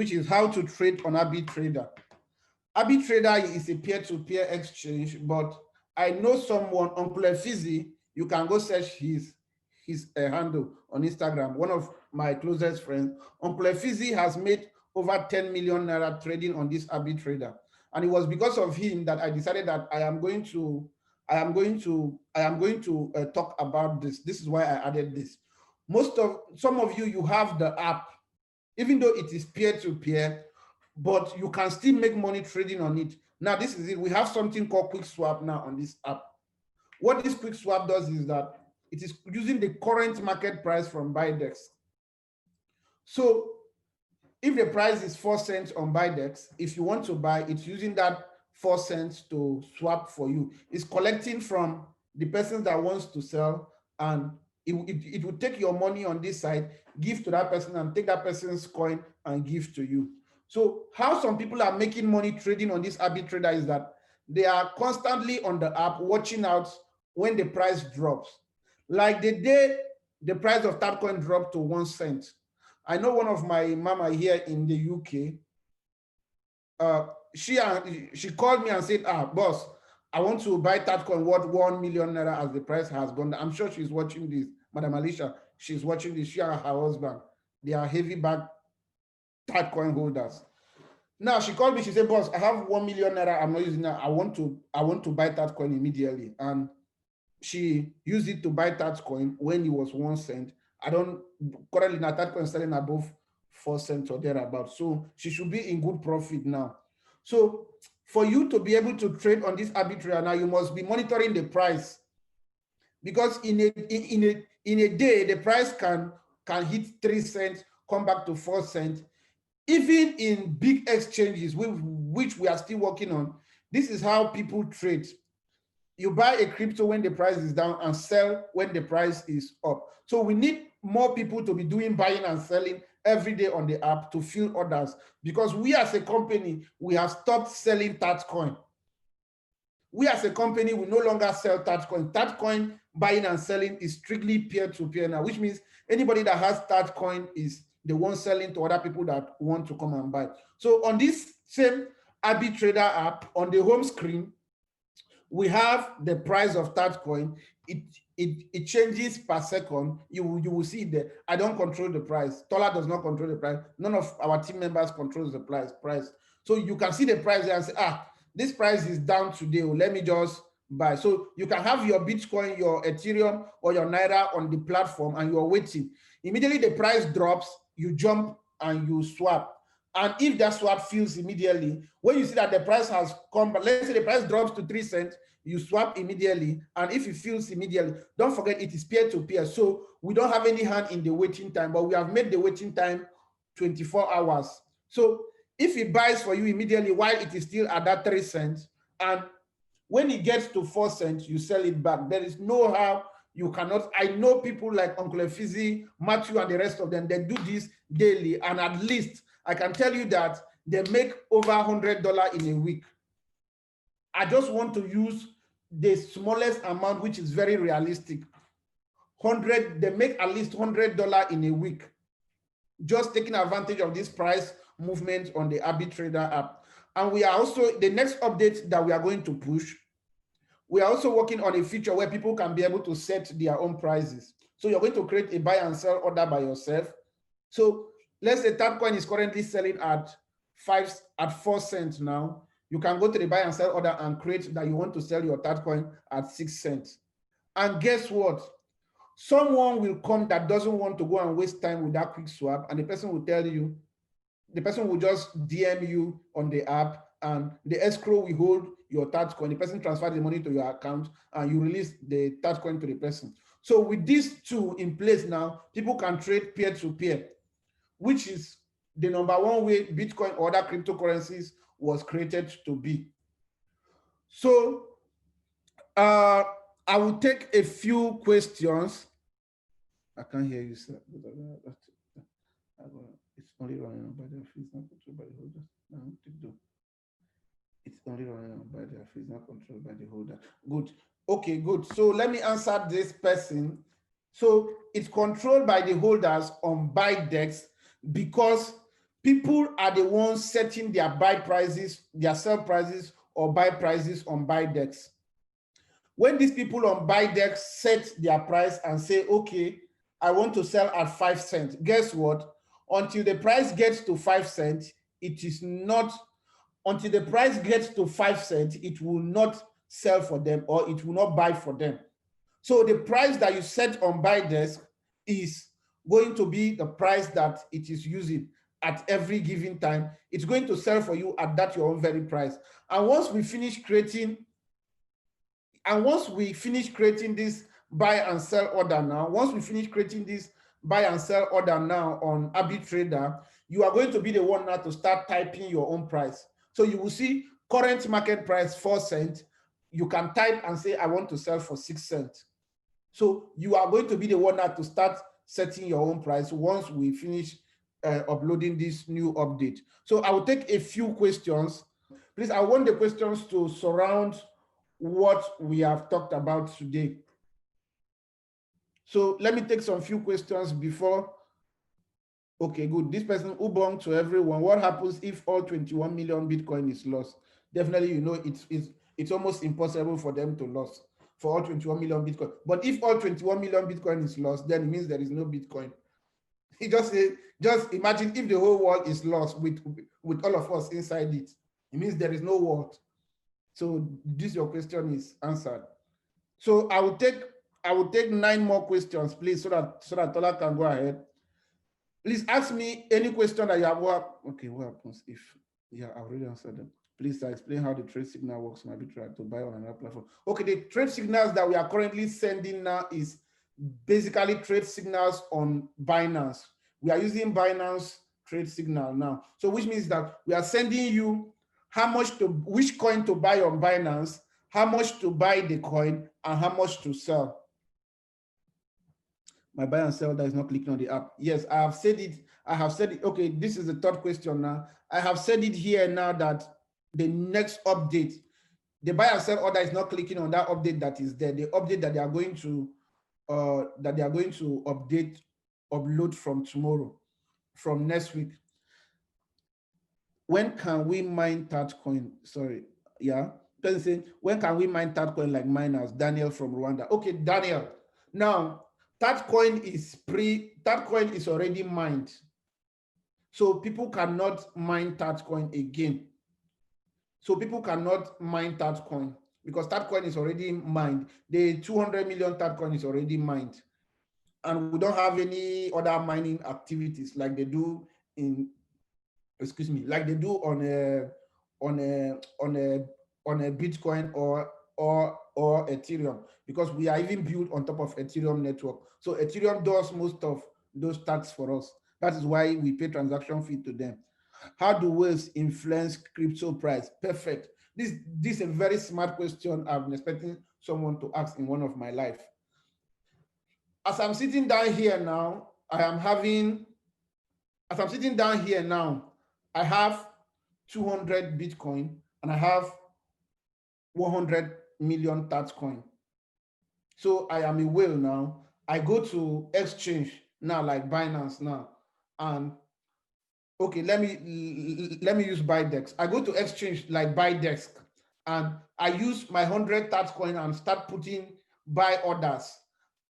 which is how to trade on ABiTrader. ABiTrader is a peer-to-peer exchange, but I know someone, Uncle Efizi, you can go search his handle on Instagram, one of my closest friends. Uncle Efizi has made over 10 million naira trading on this ABiTrader. And it was because of him that I decided that I am going to talk about this. This is why I added this. Some of you, you have the app, even though it is peer-to-peer, but you can still make money trading on it. Now, this is it. We have something called Quick Swap now on this app. What this Quick Swap does is that it is using the current market price from Bidex. So if the price is 4 cents on Bidex, if you want to buy, it's using that 4 cents to swap for you. It's collecting from the person that wants to sell, and it will take your money on this side, give to that person, and take that person's coin and give to you. So how some people are making money trading on this ABiTrader is that they are constantly on the app watching out when the price drops. Like the day the price of that coin dropped to 1 cent. I know one of my mama here in the UK, she called me and said, boss, I want to buy that coin worth 1 million naira as the price has gone down. I'm sure she's watching this, Madam Alicia, she's watching this. She and her husband, they are heavy bag that coin holders. Now she called me, she said, boss, I have 1 million naira, I'm not using that. I want to buy that coin immediately. And she used it to buy that coin when it was 1 cent. Currently now that coin is selling above 4 cents or thereabout. So she should be in good profit now. So for you to be able to trade on this ABiTrader now, you must be monitoring the price, because in a day the price can hit 3 cents, come back to 4 cents. Even in big exchanges, which we are still working on, this is how people trade. You buy a crypto when the price is down and sell when the price is up. So we need more people to be doing buying and selling every day on the app to fill orders, because we as a company, we have stopped selling that coin. We as a company, we no longer sell that coin. That coin buying and selling is strictly peer-to-peer now, which means anybody that has that coin is the one selling to other people that want to come and buy. So on this same ABiTrader app, on the home screen, we have the price of that coin. It changes per second. You will see that I don't control the price. Tola does not control the price. None of our team members controls the price. So you can see the price there and say, this price is down today. Let me just buy. So you can have your Bitcoin, your Ethereum, or your Naira on the platform, and you're waiting. Immediately the price drops, you jump and you swap. And if that swap fills immediately, when you see that the price has come, but let's say the price drops to 3 cents, you swap immediately. And if it fills immediately, don't forget it is peer-to-peer. So we don't have any hand in the waiting time, but we have made the waiting time 24 hours. So if it buys for you immediately while it is still at that 3 cents, and when it gets to 4 cents, you sell it back. There is no how you cannot. I know people like Uncle Efizi, Matthew, and the rest of them, they do this daily, and at least I can tell you that they make over $100 in a week. I just want to use the smallest amount, which is very realistic. They make at least $100 in a week, just taking advantage of this price movement on the ABiTrader app. And we are also, the next update that we are going to push, we are also working on a feature where people can be able to set their own prices. So you're going to create a buy and sell order by yourself. So let's say that coin is currently selling at 4 cents now. You can go to the buy and sell order and create that you want to sell your that coin at 6 cents. And guess what? Someone will come that doesn't want to go and waste time with that quick swap, and the person will tell you, the person will just DM you on the app, and the escrow will hold your that coin. The person transfers the money to your account, and you release the that coin to the person. So with these two in place now, people can trade peer-to-peer, which is the #1 way Bitcoin or other cryptocurrencies was created to be. So I will take a few questions. I can't hear you, sir. It's only running on by their fees, not controlled by the holder. It's only running on by their fees, not controlled by the holder. Good. Okay, good. So let me answer this person. So it's controlled by the holders on Bidex because People are the ones setting their buy prices, their sell prices or buy prices on BuyDex. When these people on BuyDex set their price and say, okay, I want to sell at 5 cents, guess what? Until the price gets to 5 cents, it is not, until the price gets to 5 cents, it will not sell for them or it will not buy for them. So the price that you set on BuyDesk is going to be the price that it is using at every given time. It's going to sell for you at that your own very price. And once we finish creating this buy and sell order now, once we finish creating this buy and sell order now on ABiTrader, you are going to be the one now to start typing your own price. So you will see current market price 4 cents. You can type and say, I want to sell for 6 cents. So you are going to be the one now to start setting your own price once we finish uploading this new update. So I will take a few questions. Please, I want the questions to surround what we have talked about today. So let me take some few questions before. Okay, good. This person, Ubong to everyone. What happens if all 21 million Bitcoin is lost? Definitely, you know, it's almost impossible for them to lose for all 21 million Bitcoin. But if all 21 million Bitcoin is lost, then it means there is no Bitcoin. He just imagine if the whole world is lost with all of us inside it. It means there is no world. So this your question is answered. So I will take 9 more questions, please, so that Tola can go ahead. Please ask me any question that you have. Okay, what happens if I already answered them? Please explain how the trade signal works on ABiTrader to buy on another platform. Okay, the trade signals that we are currently sending now is basically trade signals on Binance. We are using Binance trade signal now. So which means that we are sending you which coin to buy on Binance, how much to buy the coin, and how much to sell. My buy and sell that is not clicking on the app. Yes, I have said it. Okay, this is the third question now. I have said it here now that the next update, the buy and sell order is not clicking on that update that is there. The update that they are going to upload from tomorrow, from next week. When can we mine Tatcoin? Sorry, yeah. Person saying, when can we mine Tatcoin like miners? Daniel from Rwanda. Okay, Daniel. Now, Tatcoin is already mined. So people cannot mine Tatcoin again. So people cannot mine Tatcoin because Tatcoin is already mined. The 200 million Tatcoin is already mined. And we don't have any other mining activities like they do like they do on a Bitcoin or Ethereum, because we are even built on top of Ethereum network. So Ethereum does most of those tasks for us. That is why we pay transaction fee to them. How do waves influence crypto price? Perfect. This is a very smart question I've been expecting someone to ask in one of my life. As I'm sitting down here now, I have 200 Bitcoin and I have 100 million Tatcoin. So I am a whale now. I go to exchange now, like Binance now, and okay, let me use BuyDex. I go to exchange like BuyDex, and I use my 100 Tatcoin and start putting buy orders.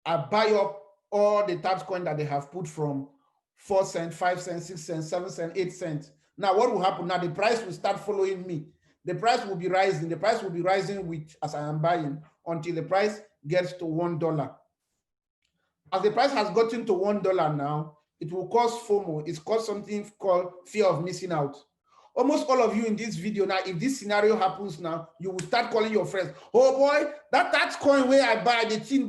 I buy up all the Tatcoin that they have put from 4 cents, 5 cents, 6 cents, 7 cents, 8 cents. Now, what will happen? Now, the price will start following me. The price will be rising. The price will be rising with as I am buying until the price gets to $1. As the price has gotten to $1 now, it will cause FOMO. It's caused something called fear of missing out. Almost all of you in this video now, if this scenario happens now, you will start calling your friends. Oh boy, that coin where I buy, the thing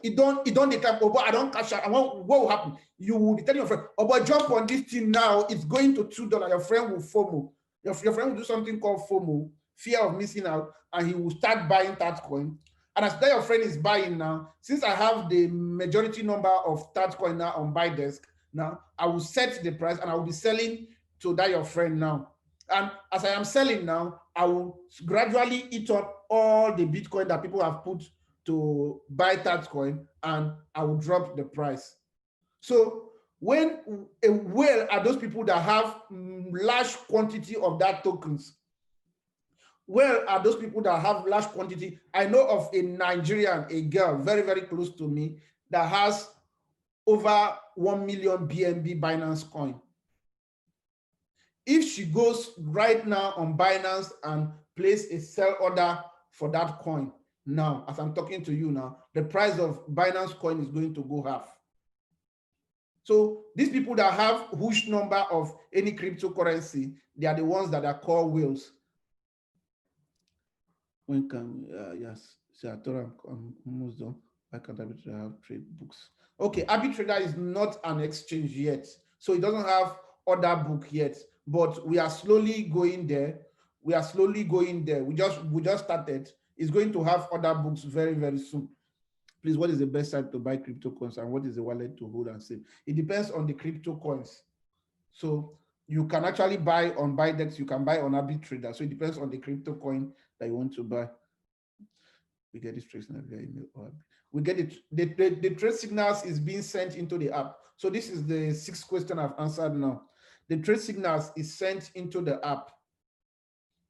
it don't decline. Oh boy, I don't cash out. What will happen? You will be telling your friend, oh boy, jump on this thing now. It's going to $2. Your friend will FOMO. Your friend will do something called FOMO, fear of missing out, and he will start buying that coin. And as that your friend is buying now, since I have the majority number of Tatcoin now on BuyDesk, now I will set the price and I will be selling to that your friend now. And as I am selling now, I will gradually eat up all the Bitcoin that people have put to buy Tatcoin, and I will drop the price. So When a whale are those people that have large quantity of that tokens. Whale are those people that have large quantity. I know of a Nigerian, a girl very, very close to me, that has over 1 million BNB Binance coin. If she goes right now on Binance and place a sell order for that coin, now, as I'm talking to you now, the price of Binance coin is going to go half. So these people that have huge number of any cryptocurrency, they are the ones that are called whales. When can, yes, see, I thought I'm almost done. Why can't ABiTrader have trade books? Okay, ABiTrader is not an exchange yet, so it doesn't have order book yet, but we are slowly going there. We are slowly going there. We just started. It's going to have order books very, very soon. Please, what is the best site to buy crypto coins and what is the wallet to hold and save? It depends on the crypto coins. So you can actually buy on Bidex, you can buy on ABiTrader. So it depends on the crypto coin that you want to buy. We get this trade signal via email or we get it. The trade signals is being sent into the app. So this is the 6th question I've answered now. The trade signals is sent into the app.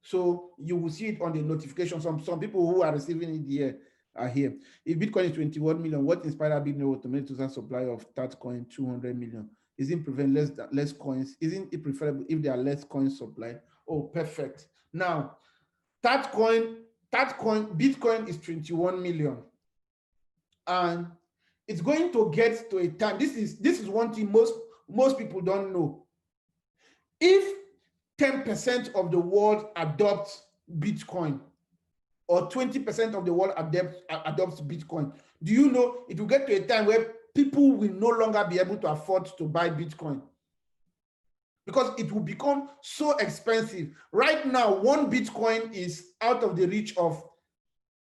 So you will see it on the notification. Some people who are receiving it here are here. If Bitcoin is 21 million, what inspired ABiTrader to make total supply of that coin 200 million? Isn't prevent less coins? Isn't it preferable if there are less coins supplied? Oh, perfect. Now, that coin, Bitcoin is 21 million. And it's going to get to a time. This is one thing most people don't know. If 10% of the world adopts Bitcoin, or 20% of the world adopts Bitcoin, do you know it will get to a time where people will no longer be able to afford to buy Bitcoin? Because it will become so expensive. Right now, 1 Bitcoin is out of the reach of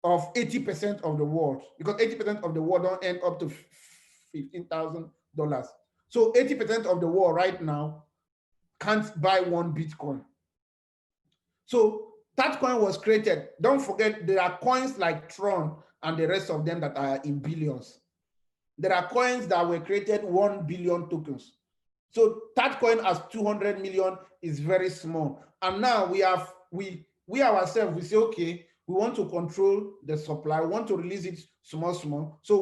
80% of the world, because 80% of the world don't end up to $15,000. So 80% of the world right now can't buy 1 Bitcoin. So that coin was created. Don't forget, there are coins like Tron and the rest of them that are in billions. There are coins that were created 1 billion tokens. So that coin as 200 million is very small. And now we ourselves, we say, okay, we want to control the supply, we want to release it small. So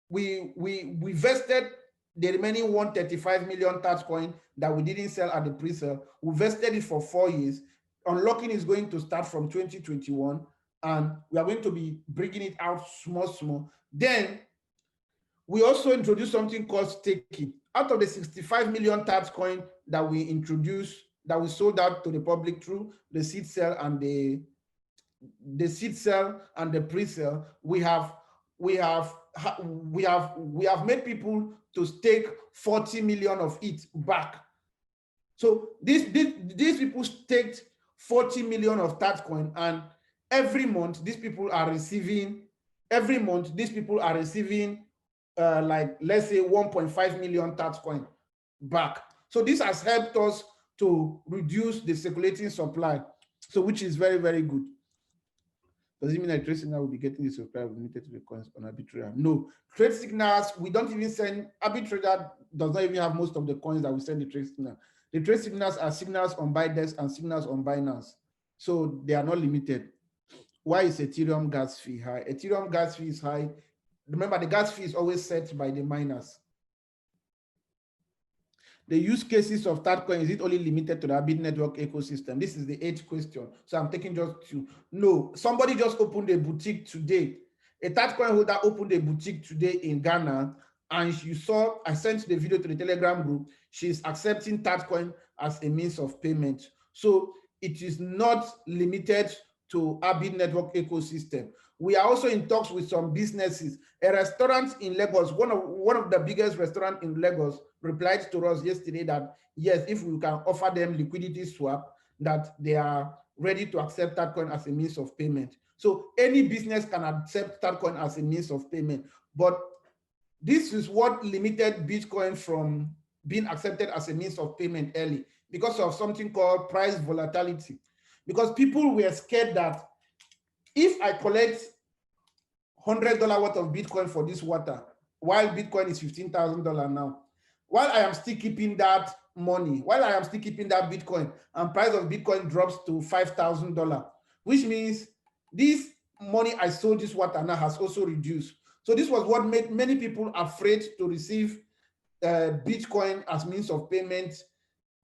we vested the remaining 135 million TAT coin that we didn't sell at the pre-sale. We vested it for 4 years. Unlocking is going to start from 2021, and we are going to be bringing it out small. Then we also introduced something called staking. Out of the 65 million TAT coin that we introduced, that we sold out to the public through the seed sale and the pre-sale, we have made people to stake 40 million of it back. So these people staked 40 million of TAT coin, and every month these people are receiving like, let's say 1.5 million TAT coin back. So this has helped us to reduce the circulating supply, so which is very, very good. Does it mean that trade signal will be getting the supply limited to the coins on ABiTrader? No, trade signals, we don't even send. ABiTrader does not even have most of the coins that we send the trade signal. The trade signals are signals on Bidex and signals on Binance, so they are not limited. Why is Ethereum gas fee high? Ethereum gas fee is high. Remember, the gas fee is always set by the miners. The use cases of TATCoin, is it only limited to the Abit network ecosystem? This is the 8th question. So I'm taking just 2. No, somebody just opened a boutique today. A TATCoin holder opened a boutique today in Ghana, and you saw, I sent the video to the Telegram group. She's accepting TATCoin as a means of payment. So it is not limited to Abit network ecosystem. We are also in talks with some businesses. A restaurant in Lagos, one of the biggest restaurants in Lagos, replied to us yesterday that yes, if we can offer them liquidity swap, that they are ready to accept TATCoin as a means of payment. So any business can accept TATCoin as a means of payment. But this is what limited Bitcoin from being accepted as a means of payment early, because of something called price volatility. Because people were scared that if I collect $100 worth of Bitcoin for this water, while Bitcoin is $15,000 now, while I am still keeping that money, while I am still keeping that Bitcoin, and price of Bitcoin drops to $5,000, which means this money I sold this water now has also reduced. So this was what made many people afraid to receive Bitcoin as means of payment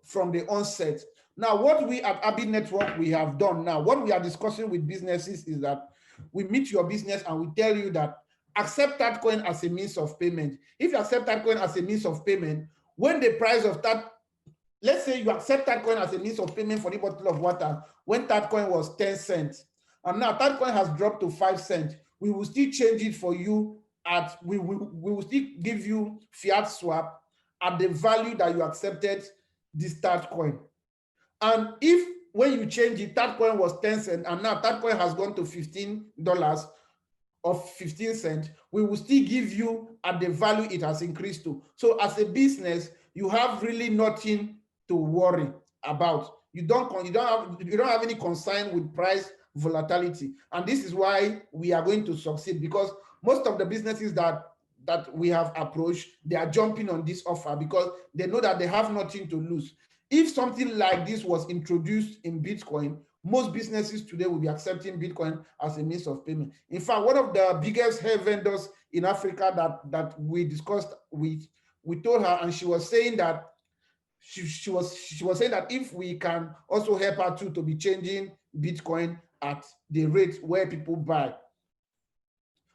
from the onset. Now, what we at ABi Network we have done now, what we are discussing with businesses is that we meet your business and we tell you that accept that coin as a means of payment. If you accept that coin as a means of payment, when the price of that, let's say you accept that coin as a means of payment for the bottle of water, when that coin was 10 cents, and now that coin has dropped to 5 cents, we will still change it for you at, we will still give you fiat swap at the value that you accepted this third coin. And if when you change it, that coin was 10 cents, and now that coin has gone to $15 of 15 cents, we will still give you at the value it has increased to. So as a business, you have really nothing to worry about. You don't have any concern with price volatility. And this is why we are going to succeed, because most of the businesses that we have approached, they are jumping on this offer because they know that they have nothing to lose. If something like this was introduced in Bitcoin, most businesses today will be accepting Bitcoin as a means of payment. In fact, one of the biggest hair vendors in Africa that we discussed with, we told her, and she was saying that she was saying that if we can also help her too to be changing Bitcoin at the rate where people buy.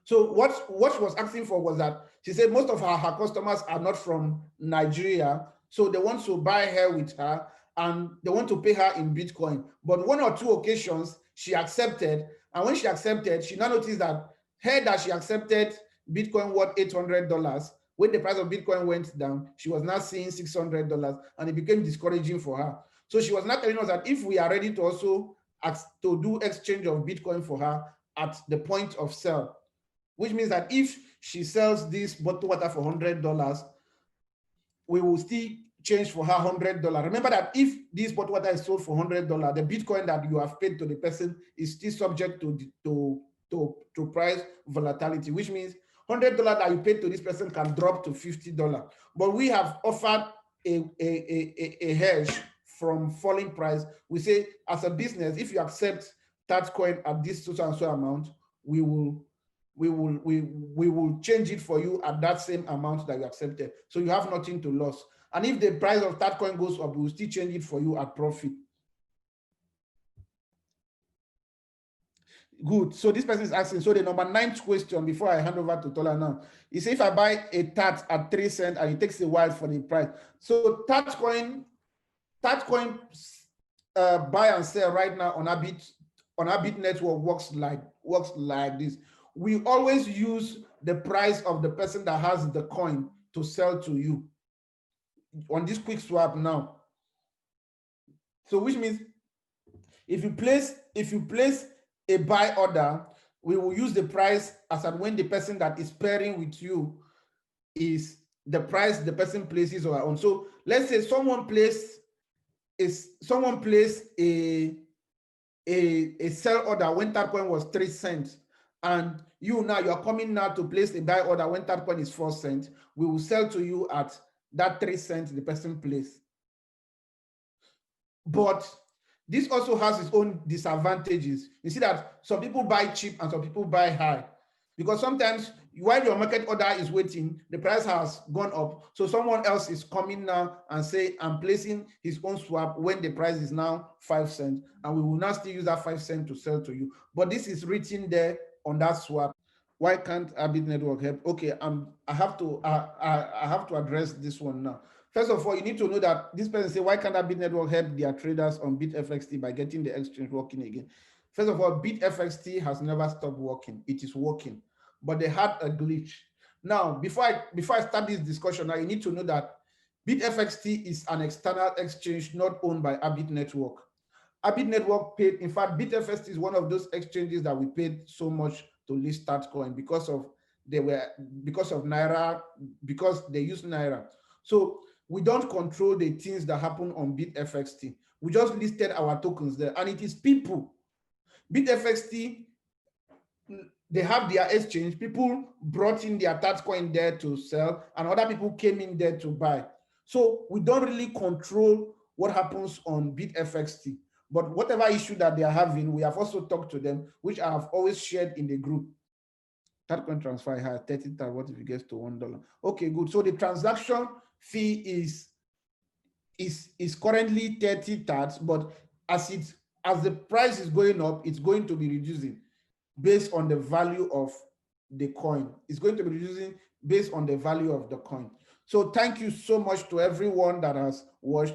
So what she was asking for was that she said most of her customers are not from Nigeria, so they want to buy hair with her and they want to pay her in Bitcoin. But one or two occasions she accepted, and when she accepted, she now noticed that hair that she accepted Bitcoin worth $800. When the price of Bitcoin went down, she was now seeing $600, and it became discouraging for her. So she was not telling us that if we are ready to also to do exchange of Bitcoin for her at the point of sale, which means that if she sells this bottled water for $100, we will still change for her $100. Remember that if this bottled water is sold for $100, the Bitcoin that you have paid to the person is still subject to price volatility, which means $100 that you paid to this person can drop to $50. But we have offered a hedge from falling price. We say, as a business, if you accept that coin at this so and so amount, we will change it for you at that same amount that you accepted. So you have nothing to lose. And if the price of that coin goes up, we will still change it for you at profit. Good. So this person is asking, so the number 9th question before I hand over to Tola now, he says if I buy a TAT at 3 cents and it takes a while for the price. So TAT coin buy and sell right now on ABiT network works like this. We always use the price of the person that has the coin to sell to you on this quick swap now. So which means if you place a buy order, we will use the price as at when the person that is pairing with you is the price the person places or on. So let's say someone placed a sell order when that coin was 3 cents, and you are coming now to place a buy order when that coin is 4 cents. We will sell to you at that 3 cents the person placed. But this also has its own disadvantages. You see that some people buy cheap and some people buy high, because sometimes while your market order is waiting, the price has gone up. So someone else is coming now and say, I'm placing his own swap when the price is now 5 cents, and we will now still use that 5 cents to sell to you. But this is written there on that swap. Why can't ABiT network help? Okay, I have to address this one now. First of all, you need to know that this person say, why can't ABiT network help their traders on BitFXT by getting the exchange working again? First of all, BitFXT has never stopped working. It is working, but they had a glitch. Now, before I start this discussion, now you need to know that BitFXT is an external exchange not owned by ABiT network. ABiT network paid, in fact, BitFXT is one of those exchanges that we paid so much to list that coin because of Naira, because they use Naira. So we don't control the things that happen on BitFXT. We just listed our tokens there, and it is people. BitFXT, they have their exchange. People brought in their TAT coin there to sell, and other people came in there to buy. So we don't really control what happens on BitFXT. But whatever issue that they are having, we have also talked to them, which I have always shared in the group. That coin transfer has 30 times. What if it gets to $1? Okay, good. So the transaction fee is currently 30 TATs, but as the price is going up, it's going to be reducing based on the value of the coin. It's going to be reducing based on the value of the coin. So thank you so much to everyone that has watched.